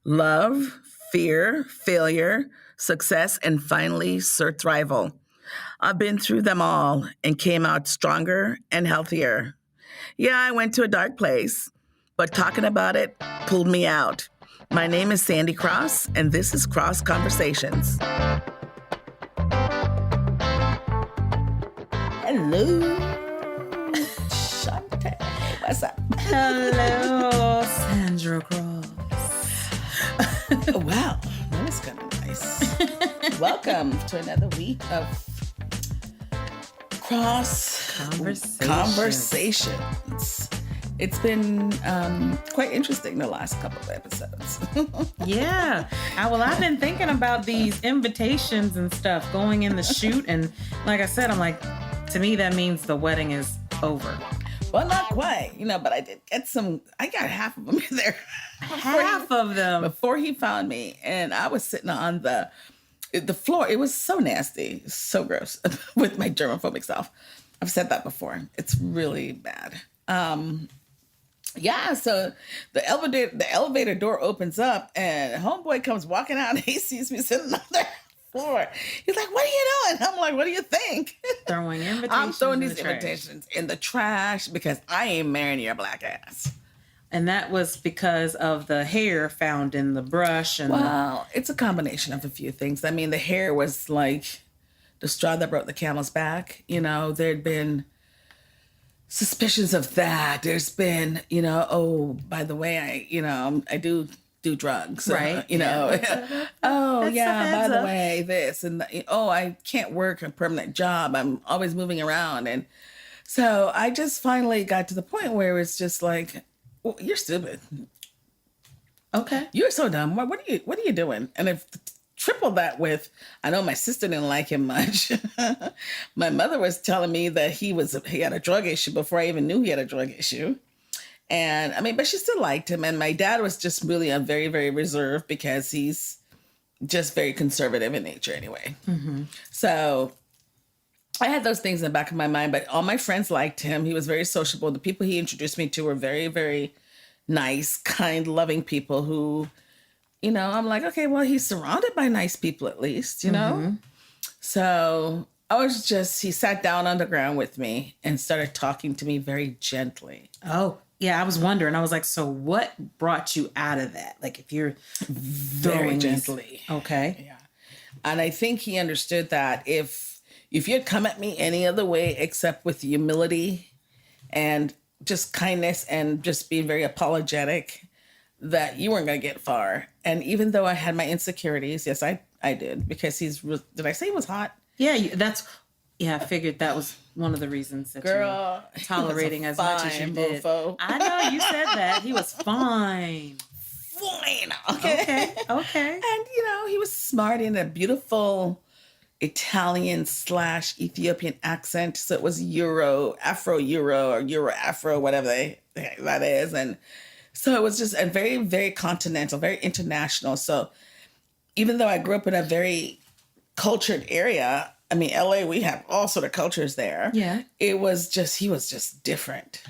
love, fear, failure, success, and finally, survival. I've been through them all and came out stronger and healthier. Yeah, I went to a dark place, but talking about it pulled me out. My name is Sandy Crosse, and this is Crosse Conversations. Hello, Shaunte. What's up? Hello, Sandra Crosse. Wow, that was kind of nice. Welcome to another week of Crosse Conversations. It's been quite interesting the last couple of episodes. Yeah. I've been thinking about these invitations and stuff going in the shoot. And like I said, I'm like, to me, that means the wedding is over. Well, not quite, but I did get some. I got half of them in there. Half of them. Before he found me. And I was sitting on the floor. It was so nasty, so gross with my germophobic self. I've said that before. It's really bad. Yeah, so the elevator door opens up and homeboy comes walking out and he sees me sitting on the floor. He's like, "What are you doing?" I'm like, "What do you think?" Throwing invitations. I'm throwing these invitations in the trash because I ain't marrying your black ass. And that was because of the hair found in the brush. And it's a combination of a few things. I mean, the hair was like the straw that broke the camel's back. There'd been suspicions of that. There's been, by the way, I do drugs, right? Oh, yeah, by the way, this and I can't work a permanent job. I'm always moving around. And so I just finally got to the point where it's just like, well, you're stupid. Okay. You're so dumb. What are you doing? And if triple that with, I know my sister didn't like him much. My mother was telling me that he had a drug issue before I even knew he had a drug issue. And but she still liked him. And my dad was just really very, very reserved because he's just very conservative in nature anyway. Mm-hmm. So I had those things in the back of my mind, but all my friends liked him. He was very sociable. The people he introduced me to were very, very nice, kind, loving people who, I'm like, okay, well, he's surrounded by nice people at least, Mm-hmm. So he sat down on the ground with me and started talking to me very gently. Oh, yeah. I was wondering. I was like, so what brought you out of that? Like if you're very gently. Okay. Yeah. And I think he understood that if you'd come at me any other way except with humility and just kindness and just being very apologetic, that you weren't going to get far. And even though I had my insecurities, yes, I did, because did I say he was hot? Yeah, I figured that was one of the reasons that you were tolerating as much as you did. Mofo. I know, you said that. He was fine. Fine. Okay. And, he was smart in a beautiful Italian / Ethiopian accent. So it was Afro-Euro or Euro-Afro, whatever that is. And so it was just a very, very continental, very international. So even though I grew up in a very cultured area, LA, we have all sort of cultures there. Yeah. He was just different.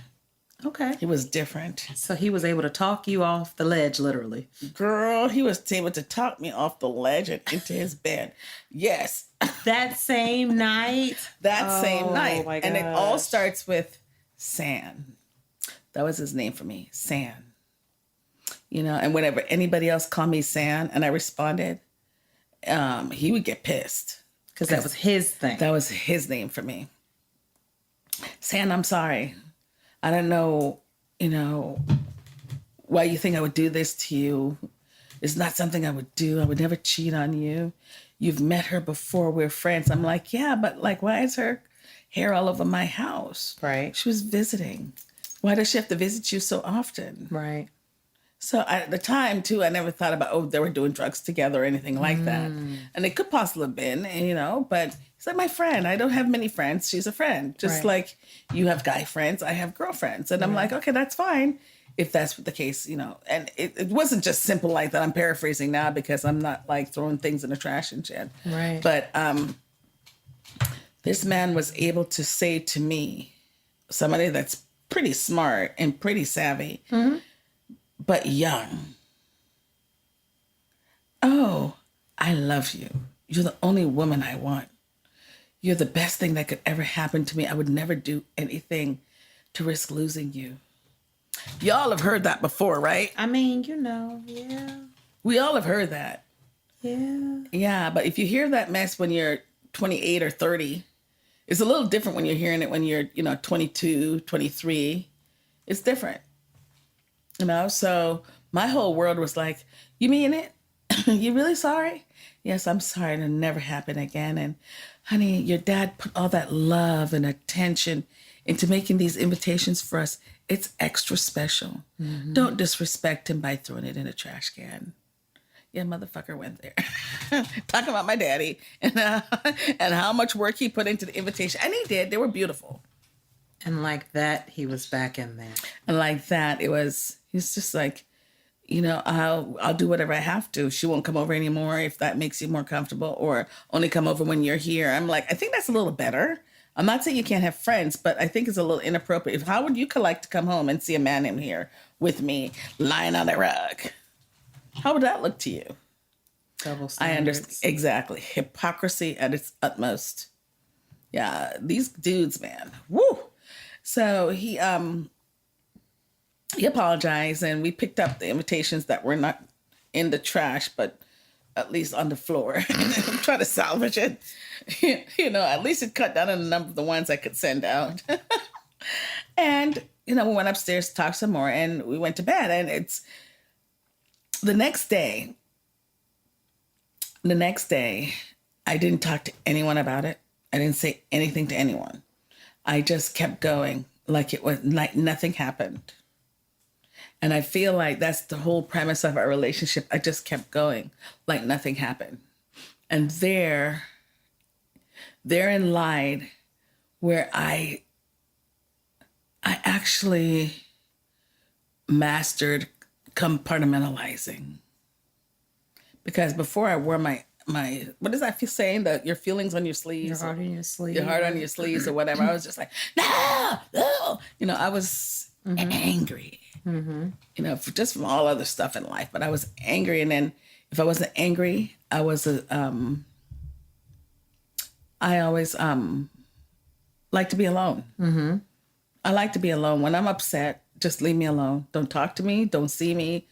Okay. He was different. So he was able to talk you off the ledge, literally. Girl, he was able to talk me off the ledge and into his bed. Yes. That same night? Same night. My and it all starts with San. That was his name for me, San. And whenever anybody else called me San and I responded, he would get pissed. Because that was his thing. That was his name for me. San, I'm sorry. I don't know, why you think I would do this to you. It's not something I would do. I would never cheat on you. You've met her before. We're friends. I'm like, yeah, but why is her hair all over my house? Right. She was visiting. Why does she have to visit you so often? Right. So at the time, too, I never thought about, they were doing drugs together or anything like that. And it could possibly have been, but he's like my friend. I don't have many friends. She's a friend. Just like you have guy friends, I have girlfriends. And I'm like, okay, that's fine if that's the case, And it wasn't just simple like that. I'm paraphrasing now because I'm not throwing things in the trash and shit. Right. But this man was able to say to me, somebody that's pretty smart and pretty savvy, but young. I love you. You're the only woman I want. You're the best thing that could ever happen to me. I would never do anything to risk losing you. Y'all have heard that before, right? I mean, you know, yeah. We all have heard that. Yeah. Yeah, but if you hear that mess when you're 28 or 30, it's a little different when you're hearing it when you're, 22, 23. It's different. So my whole world was like, you mean it? You really sorry? Yes, I'm sorry. It'll never happen again. And honey, your dad put all that love and attention into making these invitations for us. It's extra special. Mm-hmm. Don't disrespect him by throwing it in a trash can. Yeah, motherfucker went there. Talking about my daddy and how much work he put into the invitation. And he did. They were beautiful. And like that, he was back in there. And like that, he's just like, I'll do whatever I have to. She won't come over anymore if that makes you more comfortable, or only come over when you're here. I'm like, I think that's a little better. I'm not saying you can't have friends, but I think it's a little inappropriate. How would you like to come home and see a man in here with me lying on the rug? How would that look to you? Double standards. I understand. Exactly. Hypocrisy at its utmost. Yeah, these dudes, man. Woo! So he apologized, and we picked up the invitations that were not in the trash, but at least on the floor. Try to salvage it. At least it cut down on the number of the ones I could send out. And, we went upstairs to talk some more, and we went to bed. And it's the next day, I didn't talk to anyone about it. I didn't say anything to anyone. I just kept going like it was like nothing happened. And I feel like that's the whole premise of our relationship. I just kept going like nothing happened. And therein lied where I actually mastered compartmentalizing. Because before I wore my what does that feel saying? That your feelings on your sleeves. Your heart on your sleeves. Your heart on your sleeves or whatever. I was just like, no. I was angry. Mm-hmm. Just from all other stuff in life. But I was angry. And then if I wasn't angry, I was I always like to be alone. Mm-hmm. I like to be alone. When I'm upset, just leave me alone. Don't talk to me. Don't see me.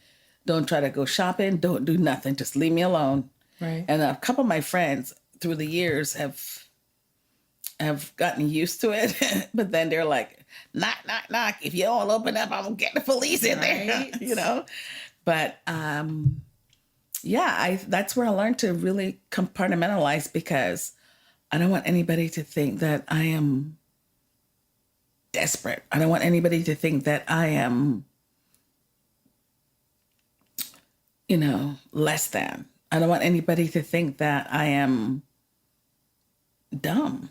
Don't try to go shopping. Don't do nothing. Just leave me alone. Right. And a couple of my friends through the years have gotten used to it. But then they're like, knock, knock, knock. If you don't open up, I'm going to get the police in there. But that's where I learned to really compartmentalize, because I don't want anybody to think that I am desperate. I don't want anybody to think that I am, less than. I don't want anybody to think that I am dumb.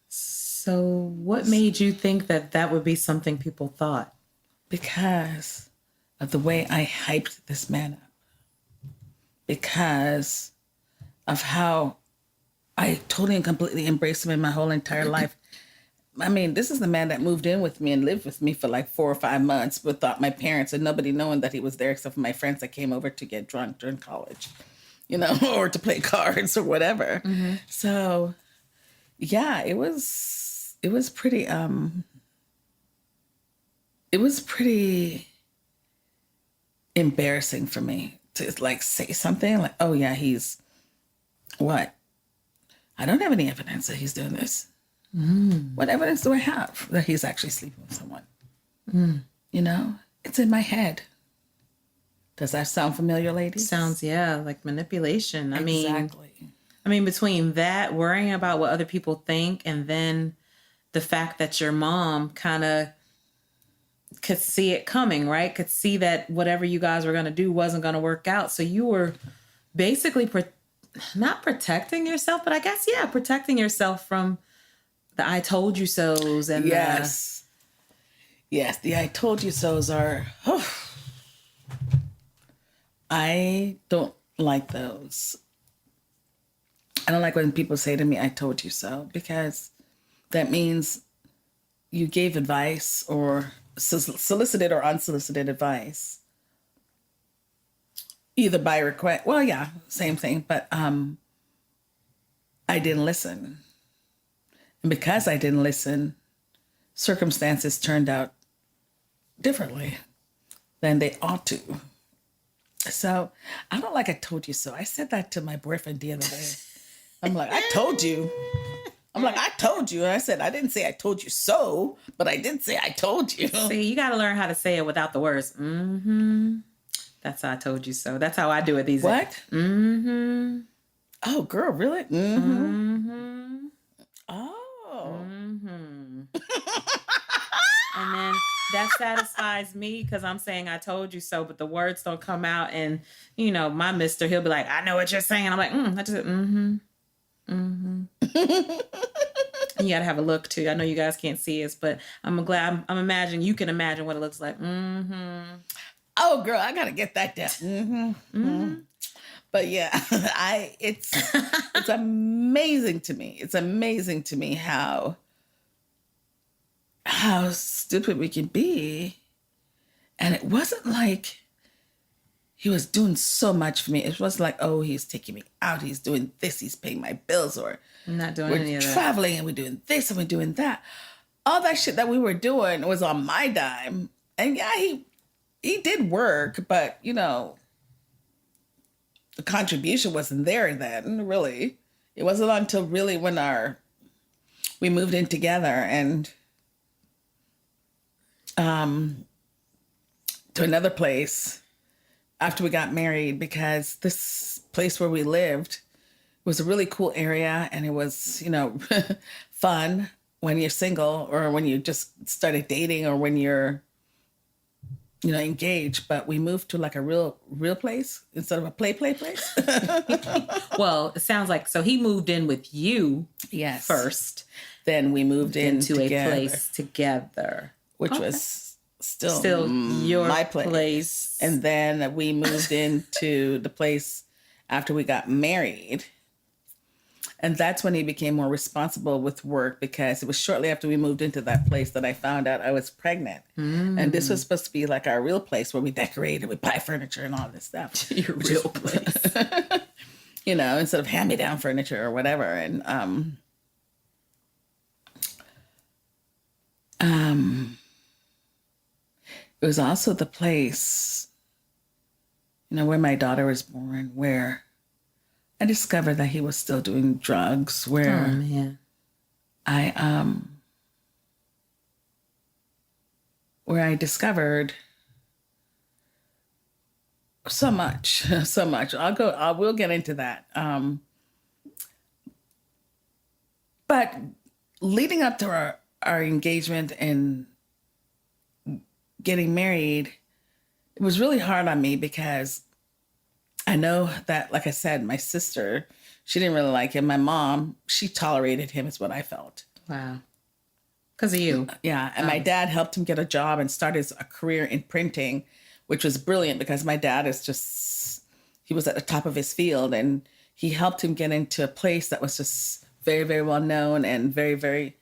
So what made you think that that would be something people thought? Because of the way I hyped this man up. Because of how I totally and completely embraced him in my whole entire life. I mean, this is the man that moved in with me and lived with me for like 4 or 5 months without my parents and nobody knowing that he was there except for my friends that came over to get drunk during college, or to play cards or whatever. Mm-hmm. So, yeah, it was pretty embarrassing for me to like say something like, oh yeah, he's what? I don't have any evidence that he's doing this. Mm. What evidence do I have that he's actually sleeping with someone? Mm. It's in my head. Does that sound familiar, ladies? Sounds, like manipulation. Exactly. I mean, between that, worrying about what other people think, and then the fact that your mom kind of could see it coming, right? Could see that whatever you guys were going to do wasn't going to work out. So you were basically not protecting yourself, but I guess, protecting yourself from the I told you so's. And yes, the I told you so's are, I don't like those. I don't like when people say to me, I told you so, because that means you gave advice, or solicited or unsolicited advice. either by request. Well, yeah, same thing. But I didn't listen. And because I didn't listen, circumstances turned out differently than they ought to. So I don't like I told you so. I said that to my boyfriend the other day. I'm like, I told you. I'm like, I told you. And I said, I didn't say I told you so, but I did say I told you. See, you got to learn how to say it without the words. Mm-hmm. That's how I told you so. That's how I do it these days. What? Mm-hmm. Oh, girl, really? Mm-hmm. Mm-hmm. Oh. Mm-hmm. And then that satisfies me because I'm saying I told you so, but the words don't come out. And, you know, my mister, he'll be like, I know what you're saying. I'm like, I just said, mm-hmm. Mm-hmm. You got to have a look too. I know you guys can't see us, but I'm glad I'm imagining you can imagine what it looks like. Mm-hmm. Oh, girl, I got to get that down. Mm-hmm. Mm-hmm. But yeah, it's amazing to me. It's amazing to me how stupid we can be. And it wasn't like he was doing so much for me. It wasn't like, oh, he's taking me out. He's doing this. He's paying my bills. Or I'm not doing we're any of that. traveling and we're doing this and we're doing that. All that shit that we were doing was on my dime. And yeah, he did work, but, you know, the contribution wasn't there then, really. It wasn't until really when we moved in together and to another place after we got married, because this place where we lived was a really cool area and it was, you know, fun when you're single or when you just started dating or when you're, you know, engaged. But we moved to like a real place instead of a play place. Well, it sounds like, so he moved in with you first. Then we moved into a place together. Which was still your my place. And then we moved into the place after we got married. And that's when he became more responsible with work, because it was shortly after we moved into that place that I found out I was pregnant. And this was supposed to be like our real place where we decorated, we buy furniture and all this stuff. Your real place. You know, instead of hand-me-down furniture or whatever. And it was also the place, you know, where my daughter was born, where I discovered that he was still doing drugs, where where I discovered so much. We'll get into that. But leading up to our engagement and getting married, it was really hard on me because I know that, like I said, my sister, she didn't really like him. My mom, she tolerated him, is what I felt. Wow. Because of you. Yeah. And my dad helped him get a job and started a career in printing, which was brilliant because my dad he was at the top of his field, and he helped him get into a place that was just very, very well known and very, very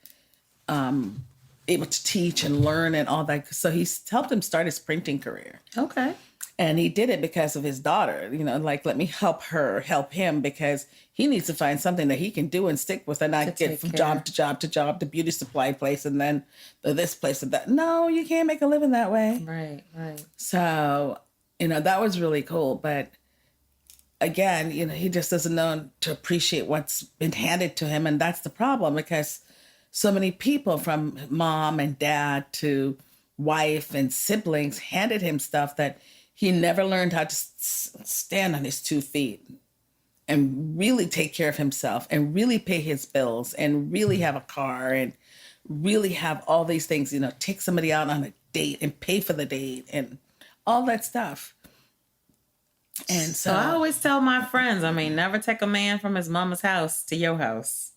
able to teach and learn and all that. So he helped him start his printing career. Okay. And he did it because of his daughter, you know, like, let me help him, because he needs to find something that he can do and stick with and not get from job to job to job, the beauty supply place and then this place and that. No, you can't make a living that way. Right. So, you know, that was really cool. But again, you know, he just doesn't know to appreciate what's been handed to him. And that's the problem, because so many people from mom and dad to wife and siblings handed him stuff that he never learned how to stand on his 2 feet and really take care of himself and really pay his bills and really have a car and really have all these things, you know, take somebody out on a date and pay for the date and all that stuff. And so I always tell my friends, I mean, never take a man from his mama's house to your house.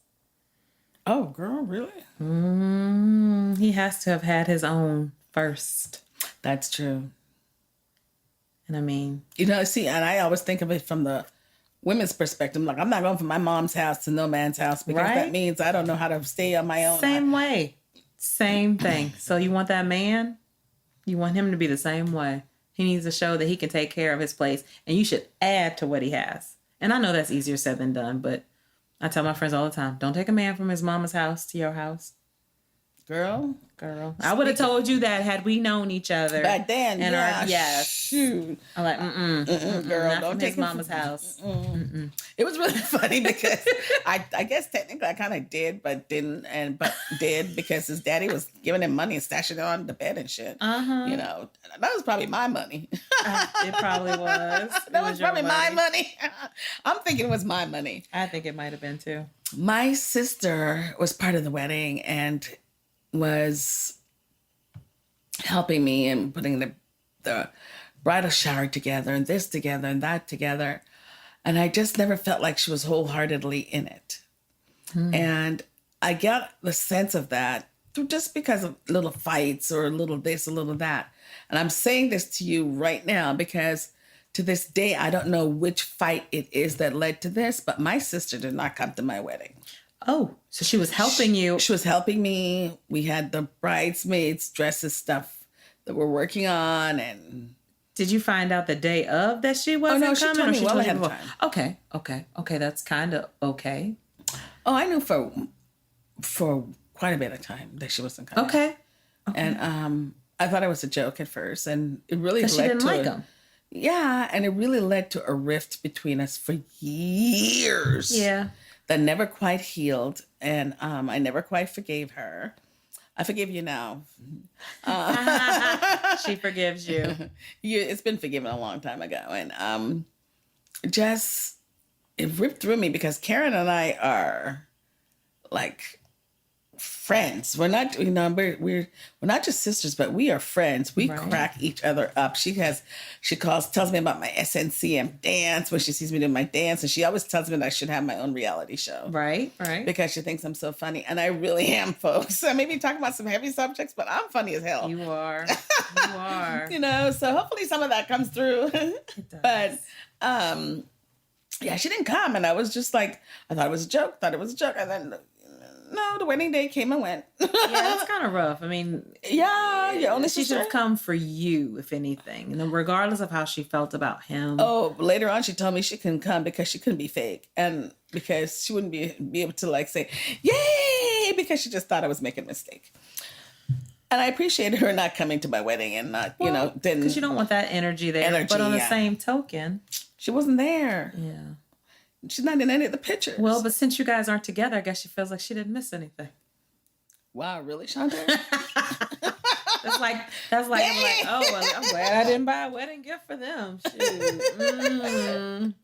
Oh, girl, really? He has to have had his own first. That's true. And I mean, you know, see, and I always think of it from the women's perspective. Like, I'm not going from my mom's house to no man's house, because that means I don't know how to stay on my own. Same way. Same thing. So you want that man? You want him to be the same way. He needs to show that he can take care of his place, and you should add to what he has. And I know that's easier said than done, but I tell my friends all the time, don't take a man from his mama's house to your house. Girl. I would have told you that had we known each other Back then. And yeah. yes. Shoot. I'm like, girl, Girl, don't take his mama's house. It was really funny because I guess technically I kind of did, but didn't, but did because his daddy was giving him money and stashing it on the bed and shit. You know, that was probably my money. It probably was. That was probably my money. I'm thinking it was my money. I think it might have been too. My sister was part of the wedding and was helping me and putting the bridal shower together and this together and that together. And I just never felt like she was wholeheartedly in it. And I got the sense of that through just because of little fights or a little this, a little that. And I'm saying this to you right now because to this day, I don't know which fight it is that led to this, but my sister did not come to my wedding. Oh, so she was helping you. She was helping me. We had the bridesmaids dresses stuff that we're working on. And did you find out the day of that she wasn't coming? She told me well ahead of time. Okay. That's kind of okay. Oh, I knew for quite a bit of time that she wasn't coming. Okay. And I thought it was a joke at first, and it really led she didn't to like him. Yeah, and it really led to a rift between us for years. Yeah. That never quite healed, and I never quite forgave her. I forgive you now. She forgives you. It's been forgiven a long time ago, and it ripped through me because Karen and I are like friends. We're not, we're not just sisters, but we are friends. We crack each other up. She tells me about my SNCM dance when she sees me doing my dance, and she always tells me that I should have my own reality show. Right. Because she thinks I'm so funny, and I really am, folks. I may be talking about some heavy subjects, but I'm funny as hell. You are. So hopefully some of that comes through. It does. But yeah, she didn't come, and I was just like, I thought it was a joke, and then no, the wedding day came and went. Yeah, that's kind of rough. I mean, yeah, only she should have come for you, if anything, and then regardless of how she felt about him. Oh, later on, she told me she couldn't come because she couldn't be fake, and because she wouldn't be able to like say yay because she just thought I was making a mistake. And I appreciated her not coming to my wedding and not, then because you don't want that energy there. But on the same token, she wasn't there. Yeah. She's not in any of the pictures. Well, but since you guys aren't together, I guess she feels like she didn't miss anything. Wow, really, Shaunte? That's like I'm like, oh, well, I'm glad I didn't buy a wedding gift for them. Shoot.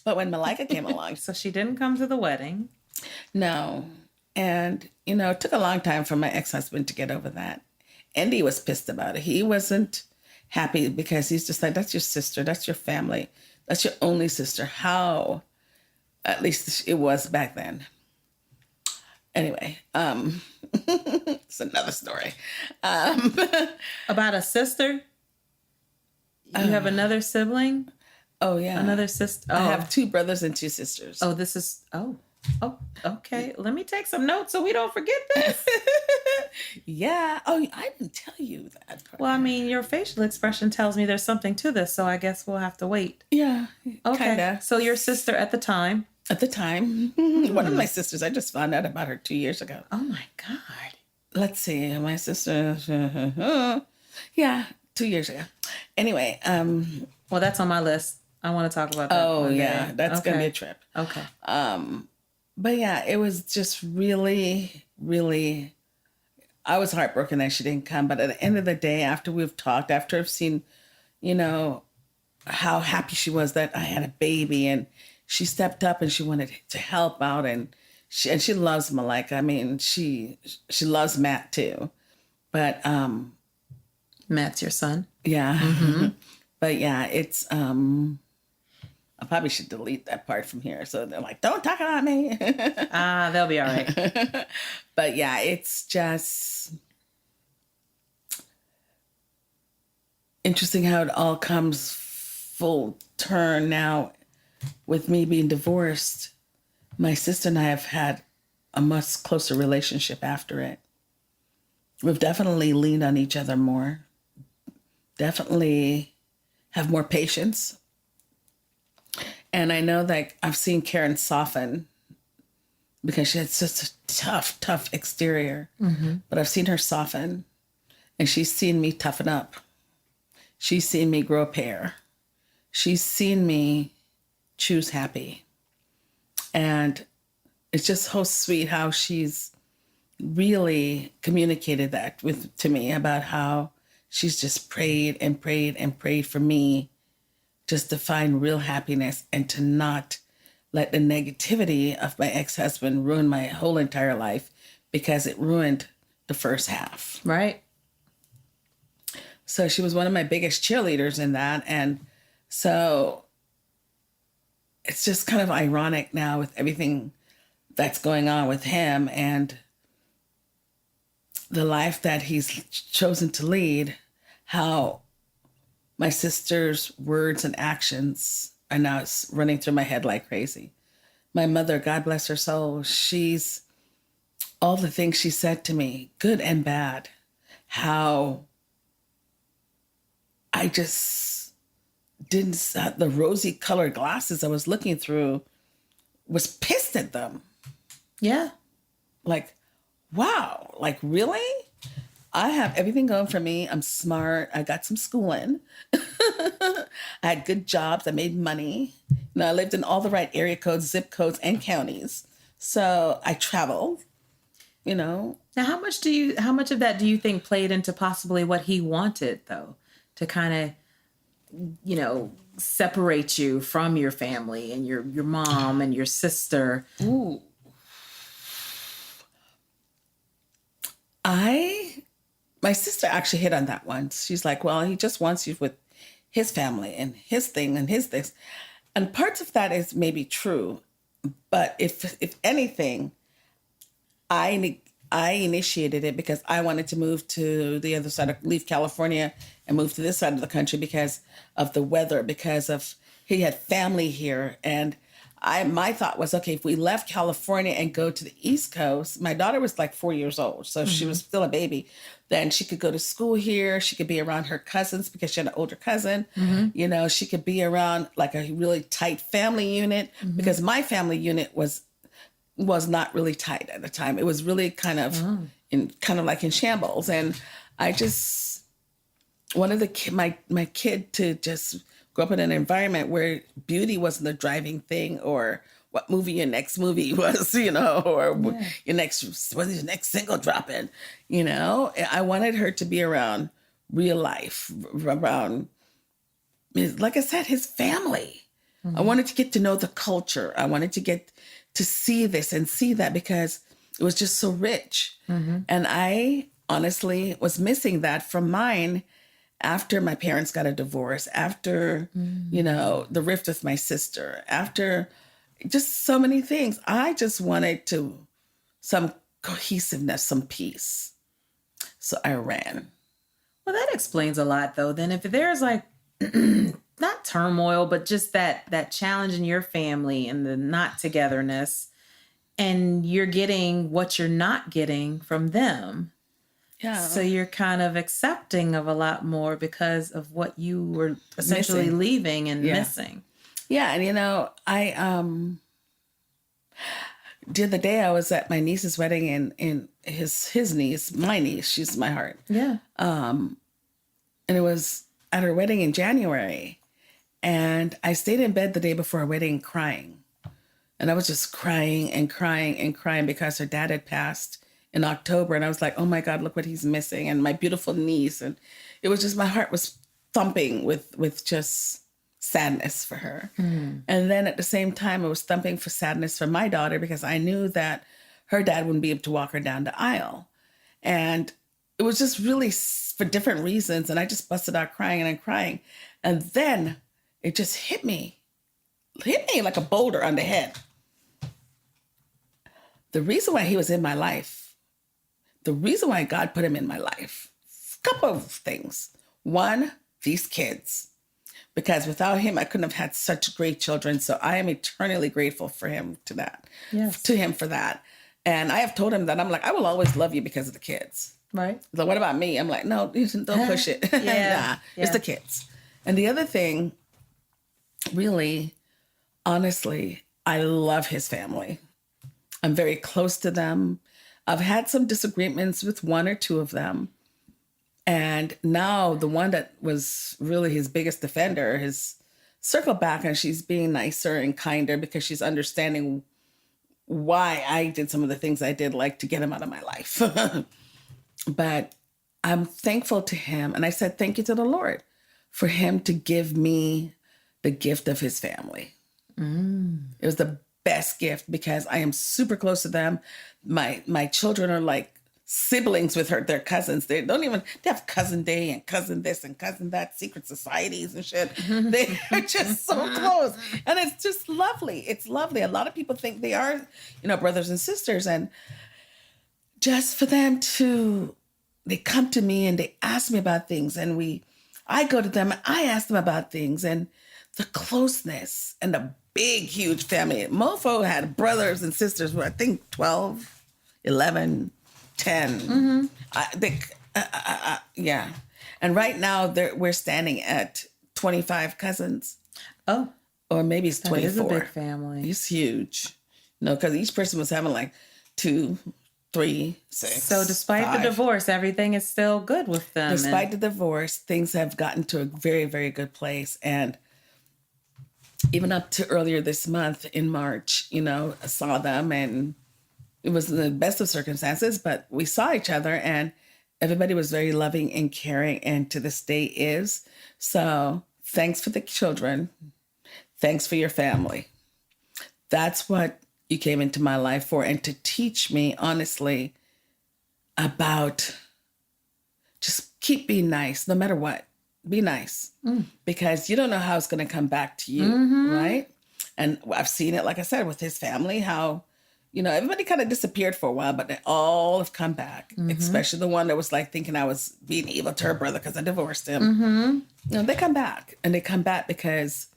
But when Malika came along, so she didn't come to the wedding. No, and it took a long time for my ex-husband to get over that. Andy was pissed about it. He wasn't happy because he's just like, that's your sister, that's your family. That's your only sister. How? At least it was back then. Anyway, it's another story. About a sister? You have another sibling? Oh, yeah. Another sister? Oh. I have 2 brothers and 2 sisters. Oh, this is... Oh, okay. Let me take some notes so we don't forget this. Yeah. Oh, I didn't tell you that part. Well, I mean, your facial expression tells me there's something to this, so I guess we'll have to wait. Yeah. Okay. Kinda. So your sister at the time? At the time. One of my sisters, I just found out about her 2 years ago. Oh, my God. Let's see. My sister... yeah, 2 years ago. Anyway. Well, that's on my list. I want to talk about that. Oh, yeah. That's going to be a trip. Okay. But yeah, it was just really, really, I was heartbroken that she didn't come. But at the end of the day, after we've talked, after I've seen, how happy she was that I had a baby, and she stepped up and she wanted to help out, and she loves Malika. I mean, she loves Matt too. But Matt's your son? Yeah. Mm-hmm. But yeah, it's I probably should delete that part from here. So they're like, don't talk about me. They'll be all right. But yeah, it's just interesting how it all comes full turn now with me being divorced. My sister and I have had a much closer relationship after it. We've definitely leaned on each other more. definitely have more patience. And I know that I've seen Karen soften because she had such a tough exterior. But I've seen her soften, and she's seen me toughen up. She's seen me grow a pair. She's seen me choose happy. And it's just so sweet how she's really communicated that to me about how she's just prayed and prayed and prayed for me just to find real happiness and to not let the negativity of my ex-husband ruin my whole entire life, because it ruined the first half. Right. So she was one of my biggest cheerleaders in that. And so it's just kind of ironic now with everything that's going on with him and the life that he's chosen to lead, how my sister's words and actions are now running through my head like crazy. My mother, God bless her soul, she's all the things she said to me, good and bad, how I just didn't, the rosy colored glasses I was looking through was pissed at them. Yeah. Like, wow, like really? I have everything going for me. I'm smart. I got some schooling. I had good jobs. I made money. I lived in all the right area codes, zip codes, and counties. So I traveled, Now, how much of that do you think played into possibly what he wanted, though, to kind of, separate you from your family and your mom and your sister? Ooh. My sister actually hit on that once. She's like, well, he just wants you with his family and his thing and his this. And parts of that is maybe true. But if anything, I initiated it because I wanted to move to the other side, leave California and move to this side of the country because of the weather, because of he had family here. And my thought was, okay, if we left California and go to the East Coast, my daughter was like 4 years old, so she was still a baby. Then she could go to school here. She could be around her cousins because she had an older cousin. She could be around like a really tight family unit because my family unit was not really tight at the time. It was really kind of like in shambles. And I just wanted my kid to just grow up in an environment where beauty wasn't the driving thing, or what movie your next movie was, or your next, when's your next single dropping, I wanted her to be around real life, around, like I said, his family. I wanted to get to know the culture. I wanted to get to see this and see that because it was just so rich. And I honestly was missing that from mine after my parents got a divorce, after, the rift with my sister, after just so many things. I just wanted some cohesiveness, some peace. So I ran. Well, that explains a lot, though. Then if there's like, not turmoil, but just that challenge in your family and the not togetherness, and you're getting what you're not getting from them. Yeah. So you're kind of accepting of a lot more because of what you were essentially leaving and missing. Yeah. And, I, the other day I was at my niece's wedding and his niece, my niece, she's my heart. Yeah. And it was at her wedding in January. And I stayed in bed the day before her wedding crying. And I was just crying and crying and crying because her dad had passed in October. And I was like, oh my God, look what he's missing. And my beautiful niece. And it was just, my heart was thumping with just sadness for her. And then at the same time, it was thumping for sadness for my daughter because I knew that her dad wouldn't be able to walk her down the aisle. And it was just really for different reasons. And I just busted out crying and crying. And then it just hit me like a boulder on the head. The reason why he was in my life, the reason why God put him in my life, a couple of things. One, these kids. Because without him, I couldn't have had such great children. So I am eternally grateful for him to him for that. And I have told him that I'm like, I will always love you because of the kids. Right. So what about me? I'm like, no, don't push it. Yeah. Nah, it's the kids. And the other thing, really, honestly, I love his family. I'm very close to them. I've had some disagreements with one or two of them. And now the one that was really his biggest defender has circled back, and she's being nicer and kinder because she's understanding why I did some of the things I did, like to get him out of my life. But I'm thankful to him. And I said, thank you to the Lord for him to give me the gift of his family. It was the best gift because I am super close to them. My children are like siblings with their cousins. They have cousin day and cousin this and cousin that, secret societies and shit. They are just so close. And it's just lovely. It's lovely. A lot of people think they are, brothers and sisters. And just for them they come to me and they ask me about things, and I go to them and I ask them about things, and the closeness and the big, huge family. Mofo had brothers and sisters who I think 12, 11, 10. Yeah. And right now we're standing at 25 cousins. Oh. Or maybe it's 24. It is a big family. It's huge. Because each person was having like 2, 3, 6. So despite 5. the divorce, everything is still good with them. Despite the divorce, things have gotten to a very, very good place. And even up to earlier this month in March, I saw them, and it was the best of circumstances, but we saw each other, and everybody was very loving and caring, and to this day is. So thanks for the children. Thanks for your family. That's what you came into my life for, and to teach me, honestly, about just keep being nice, no matter what. Be nice, because you don't know how it's going to come back to you, right? And I've seen it, like I said, with his family, how, everybody kind of disappeared for a while, but they all have come back, especially the one that was like thinking I was being evil to her brother because I divorced him. They come back, and they come back because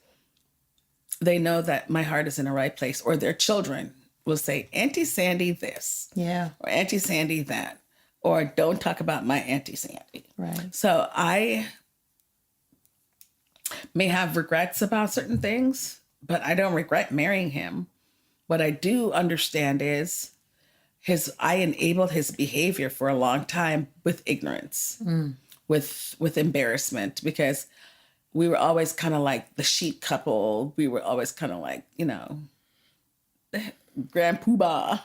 they know that my heart is in the right place, or their children will say, Auntie Sandy this, or Auntie Sandy that, or don't talk about my Auntie Sandy. Right. So I may have regrets about certain things, but I don't regret marrying him. What I do understand is I enabled his behavior for a long time with ignorance, with embarrassment, because we were always kind of like the chic couple. We were always kind of like, grand poobah,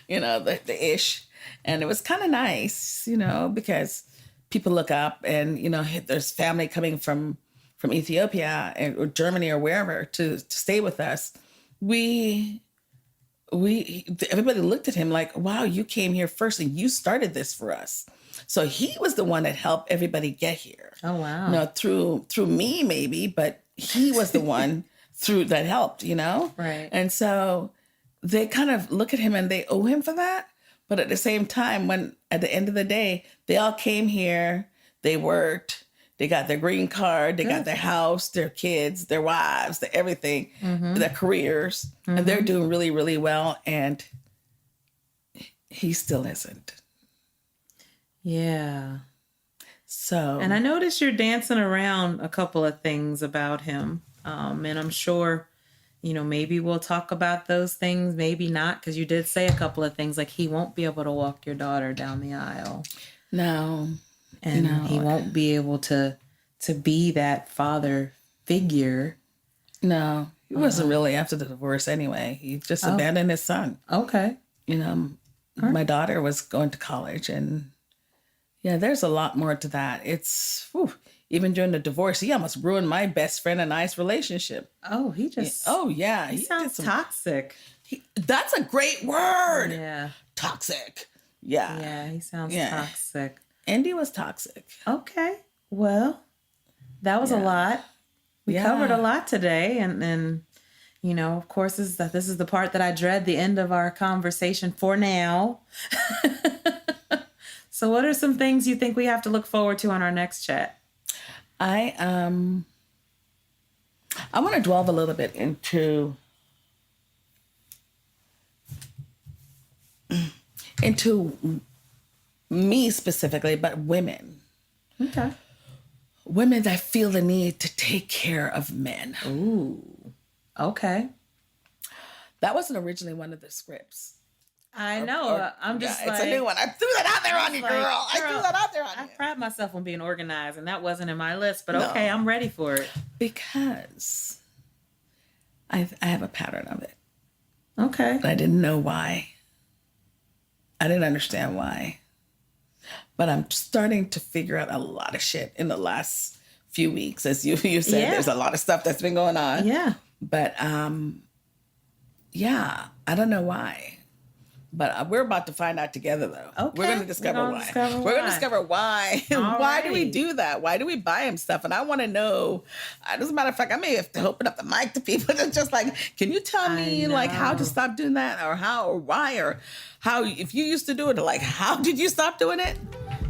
the ish. And it was kind of nice, because people look up and, there's family coming from Ethiopia or Germany or wherever to stay with us. Everybody looked at him like, wow, you came here first and you started this for us. So he was the one that helped everybody get here. Oh, wow. Through me maybe, but he was the one that helped, Right. And so they kind of look at him and they owe him for that. But at the same time, when at the end of the day, they all came here, they worked, they got their green card, they got their house, their kids, their wives, their everything, their careers, and they're doing really, really well. And he still isn't. Yeah. So. And I noticed you're dancing around a couple of things about him. And I'm sure, maybe we'll talk about those things, maybe not, because you did say a couple of things like he won't be able to walk your daughter down the aisle. No. And he won't be able to be that father figure. No, he wasn't really after the divorce anyway. He just abandoned his son. Okay. My daughter was going to college, and there's a lot more to that. It's, even during the divorce, he almost ruined my best friend and I's relationship. Oh, he just... Oh, yeah. He sounds toxic. That's a great word. Yeah. Toxic. Yeah. Yeah, he sounds toxic. Andy was toxic. Okay. Well, that was a lot. We covered a lot today. And of course, this is the part that I dread, the end of our conversation for now. So what are some things you think we have to look forward to on our next chat? I want to delve a little bit into me specifically, but women. Okay. Women that feel the need to take care of men. Ooh. Okay. That wasn't originally one of the scripts. I know. I'm just like, it's a new one. I threw that out there on you, like, girl. I threw that out there on I you. pride myself on being organized, and that wasn't in my list. But No. okay, I'm ready for it. Because I have a pattern of it. Okay. But I didn't know why. I didn't understand why. But I'm starting to figure out a lot of shit in the last few weeks. As you said, Yeah. there's a lot of stuff that's been going on. Yeah. But yeah, I don't know why. But we're about to find out together, though. Okay. We're going to discover why. We're going to discover why. Why do we do that? Why do we buy him stuff? And I want to know. As a matter of fact, I may have to open up the mic to people that's just like, can you tell me like how to stop doing that, or how, or why, or how, if you used to do it, like how did you stop doing it?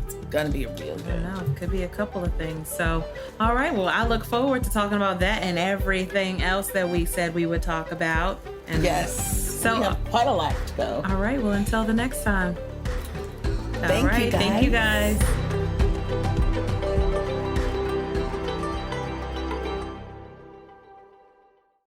It's gonna be a real good. I don't know. It could be a couple of things. So, all right. Well, I look forward to talking about that and everything else that we said we would talk about. And Yes. So we have quite a lot to go. All right. Well, until the next time. Thank you, guys. Thank you, guys.